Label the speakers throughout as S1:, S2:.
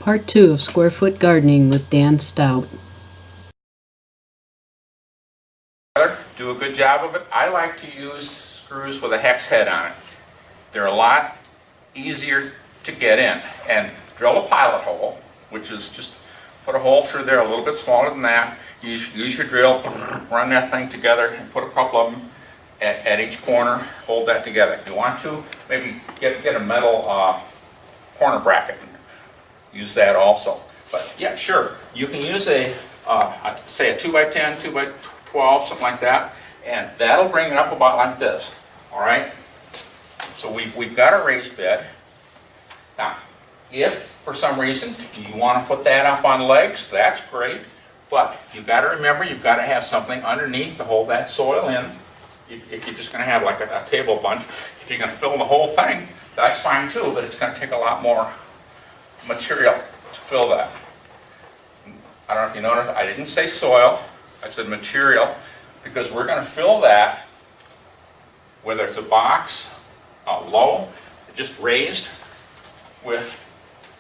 S1: Part 2 of Square Foot Gardening with Dan Stout.
S2: Do a good job of it. I like to use screws with a hex head on it. They're a lot easier to get in. And drill a pilot hole, which is just put a hole through there a little bit smaller than that. Use your drill, run that thing together, and put a couple of them at each corner. Hold that together. If you want to, maybe get a metal corner bracket and use that also. But yeah, sure, you can use say a 2x10, 2x12, something like that, and that'll bring it up about like this. All right. So we've got a raised bed. Now, if for some reason you want to put that up on legs, that's great. But you've got to remember, you've got to have something underneath to hold that soil in. If you're just going to have like a table bunch, if you're going to fill the whole thing, that's fine too. But it's going to take a lot more material to fill that. I don't know if you noticed, I didn't say soil, I said material, because we're going to fill that, whether it's a box, low, just raised, with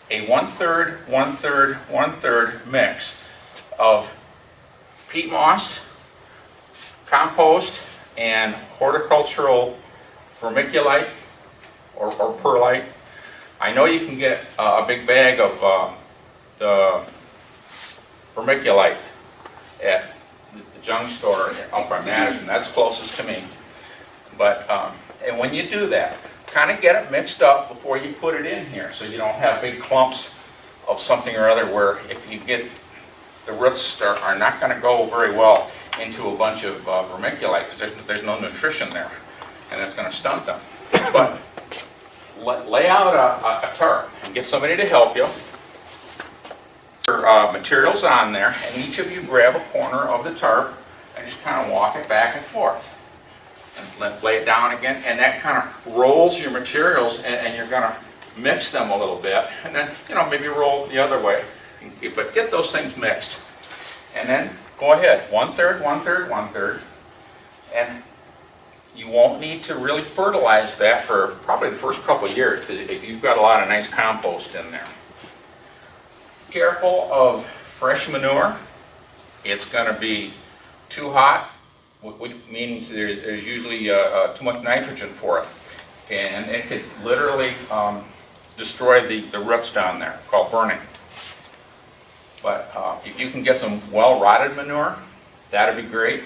S2: a 1/3, 1/3, 1/3 mix of peat moss, compost, and horticultural vermiculite or perlite. I know you can get a big bag of the vermiculite at the junk store up by Madison. That's closest to me. But and when you do that, kind of get it mixed up before you put it in here, so you don't have big clumps of something or other where if you get the roots are not going to go very well into a bunch of vermiculite because there's no nutrition there, and that's going to stunt them. But lay out a tarp and get somebody to help you. Your materials on there, and each of you grab a corner of the tarp and just kind of walk it back and forth. And lay it down again, and that kind of rolls your materials, and you're going to mix them a little bit, and then, maybe roll the other way. But get those things mixed. And then go ahead, 1/3, 1/3, 1/3, and you won't need to really fertilize that for probably the first couple of years if you've got a lot of nice compost in there. Careful of fresh manure. It's going to be too hot, which means there's usually too much nitrogen for it. And it could literally destroy the roots down there, called burning. But if you can get some well-rotted manure, that'd be great.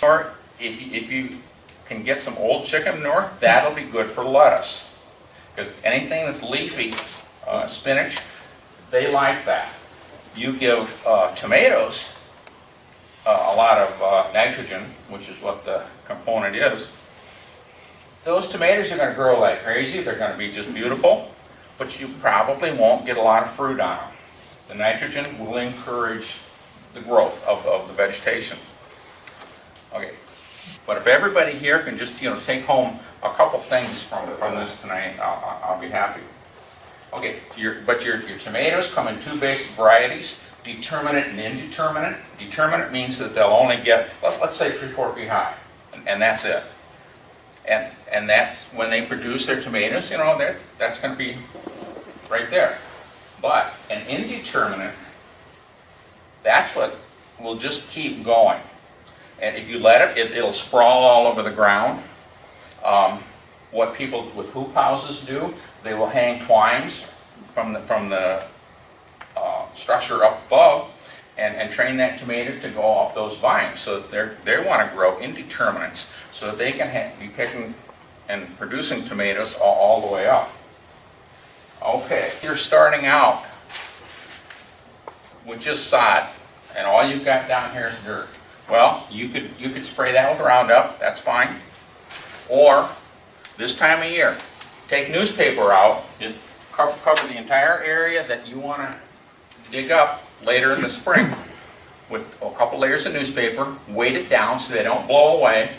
S2: Or if you can get some old chicken manure, that'll be good for lettuce. Because anything that's leafy, spinach, they like that. You give tomatoes a lot of nitrogen, which is what the component is. Those tomatoes are going to grow like crazy. They're going to be just beautiful, but you probably won't get a lot of fruit on them. The nitrogen will encourage the growth of the vegetation. Okay, but if everybody here can just take home a couple things from this tonight, I'll be happy. Okay, your tomatoes come in two basic varieties: determinate and indeterminate. Determinate means that they'll only get, let's say, 3-4 feet high, and that's it. And that's when they produce their tomatoes. That's going to be right there. But an indeterminate, that's what will just keep going. And if you let it'll sprawl all over the ground. What people with hoop houses do, they will hang twines from the structure up above and train that tomato to go up those vines. So they want to grow indeterminates so that they can be picking and producing tomatoes all the way up. Okay, if you're starting out with just sod and all you've got down here is dirt, well, you could spray that with Roundup, that's fine. Or this time of year, take newspaper out, just cover the entire area that you want to dig up later in the spring with a couple layers of newspaper, weight it down so they don't blow away,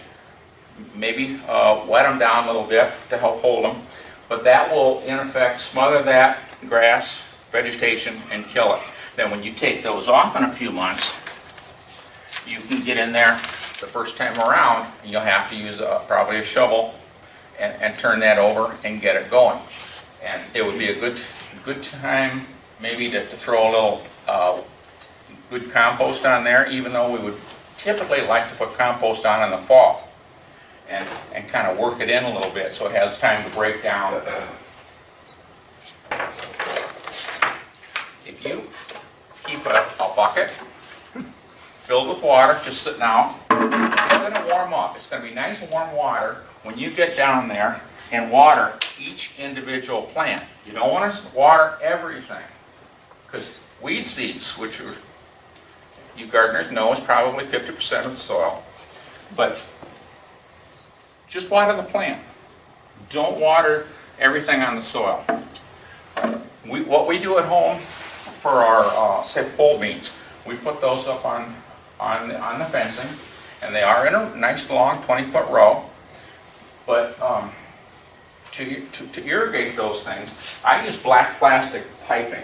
S2: maybe wet them down a little bit to help hold them, but that will in effect smother that grass, vegetation, and kill it. Then when you take those off in a few months, you can get in there the first time around, and you'll have to use probably a shovel and turn that over and get it going. And it would be a good time maybe to throw a little good compost on there, even though we would typically like to put compost on in the fall and kind of work it in a little bit so it has time to break down. If you keep a bucket filled with water just sitting out, it's going to warm up. It's going to be nice warm water when you get down there and water each individual plant. You don't want to water everything, because weed seeds, which you gardeners know is probably 50% of the soil, but just water the plant. Don't water everything on the soil. What we do at home for our say pole beans, we put those up on the fencing, and they are in a nice long 20-foot row. But to irrigate those things, I use black plastic piping.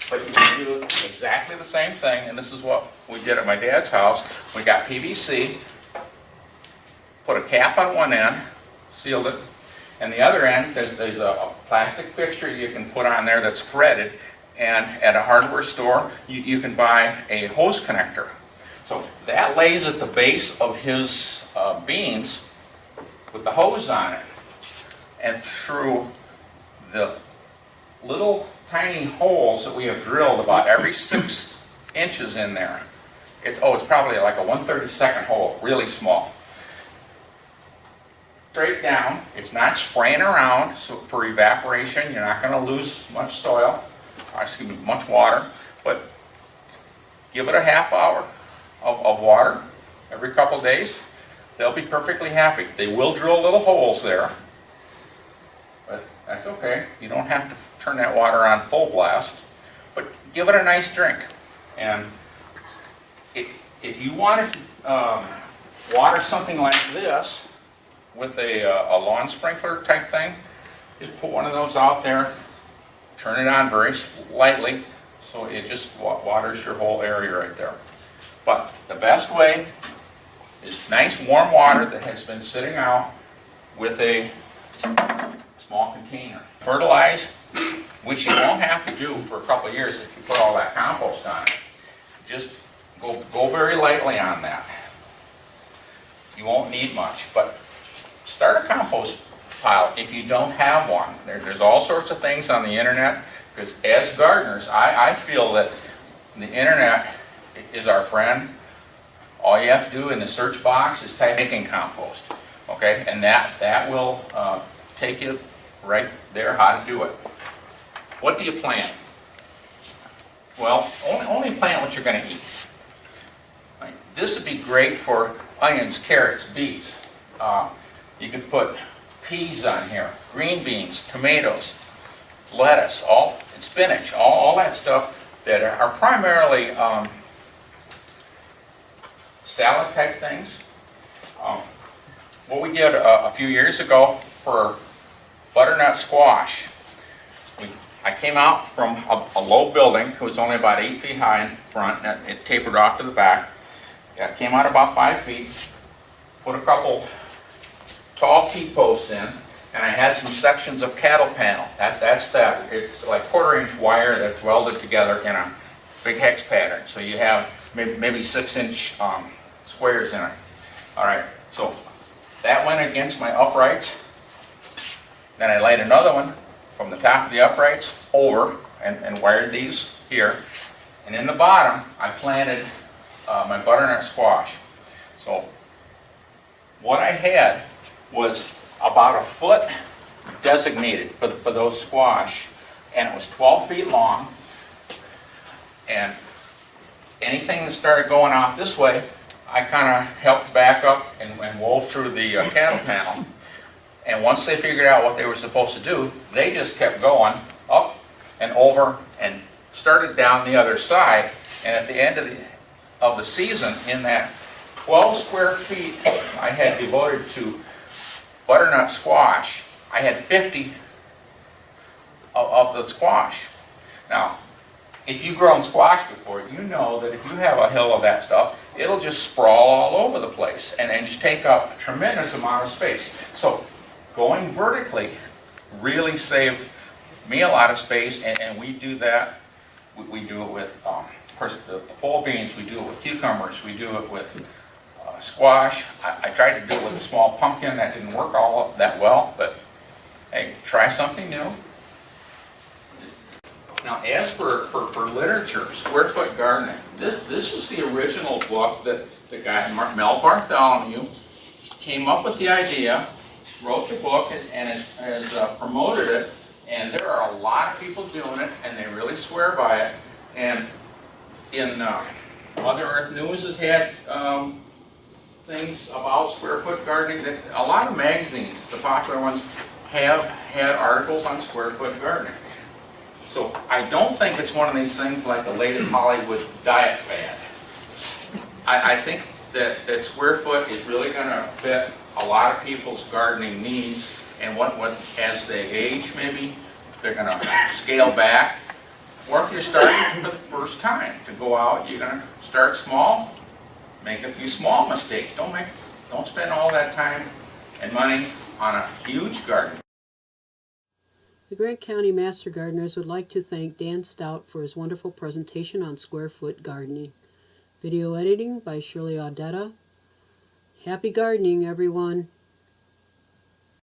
S2: But you can do exactly the same thing, and this is what we did at my dad's house. We got PVC, put a cap on one end, sealed it, and the other end, there's a plastic fixture you can put on there that's threaded, and at a hardware store, you can buy a hose connector. So that lays at the base of his beans with the hose on it, and through the little tiny holes that we have drilled about every 6 inches in there. It's probably like a 1/32 hole, really small. Straight down, it's not spraying around, so for evaporation, you're not going to lose much soil, much water, but give it a half hour of water every couple days. They'll be perfectly happy. They will drill little holes there, but that's okay. You don't have to turn that water on full blast, but give it a nice drink. And if you want to water something like this with a lawn sprinkler type thing, just put one of those out there, turn it on very lightly, so it just waters your whole area right there. But the best way is nice warm water that has been sitting out with a small container. Fertilize, which you won't have to do for a couple of years if you put all that compost on it. Just go very lightly on that. You won't need much, but start a compost pile if you don't have one. There's all sorts of things on the internet, because as gardeners, I feel that the internet is our friend. All you have to do in the search box is type making compost, okay? And that will take you right there how to do it. What do you plant? Well, only plant what you're going to eat. Right? This would be great for onions, carrots, beets. You could put peas on here, green beans, tomatoes, lettuce, and spinach, all that stuff that are primarily salad type things. What we did a few years ago for butternut squash, I came out from a low building. It was only about 8 feet high in front, and it tapered off to the back. I came out about 5 feet, put a couple tall T-posts in, and I had some sections of cattle panel. That's that. It's like 1/4-inch wire that's welded together in a big hex pattern. So you have maybe 6-inch squares in it. All right, so that went against my uprights. Then I laid another one from the top of the uprights over and wired these here. And in the bottom, I planted my butternut squash. So what I had was about 1 foot designated for those squash, and it was 12 feet long. And anything that started going out this way, I kind of helped back up and wove through the cattle panel. And once they figured out what they were supposed to do, they just kept going up and over and started down the other side. And at the end of the season, in that 12 square feet I had devoted to butternut squash, I had 50 of the squash. Now, if you've grown squash before, you know that if you have a hill of that stuff, it'll just sprawl all over the place and just take up a tremendous amount of space. So going vertically really saved me a lot of space, and we do that We do it with, of course, the pole beans, we do it with cucumbers, we do it with squash. I tried to do it with a small pumpkin. That didn't work all that well, but hey, try something new. Now, as for literature, square foot gardening, this was the original book that the guy, Mel Bartholomew, came up with the idea, wrote the book, and has promoted it, and there are a lot of people doing it, and they really swear by it. And in Mother Earth News has had things about square foot gardening. That a lot of magazines, the popular ones, have had articles on square foot gardening. So I don't think it's one of these things like the latest Hollywood diet fad. I think that square foot is really going to fit a lot of people's gardening needs, and as they age, maybe they're going to scale back. Or if you're starting for the first time to go out, you're going to start small, make a few small mistakes. Don't spend all that time and money on a huge garden.
S1: The Grant County Master Gardeners would like to thank Dan Stout for his wonderful presentation on square foot gardening. Video editing by Shirley Audetta. Happy gardening, everyone!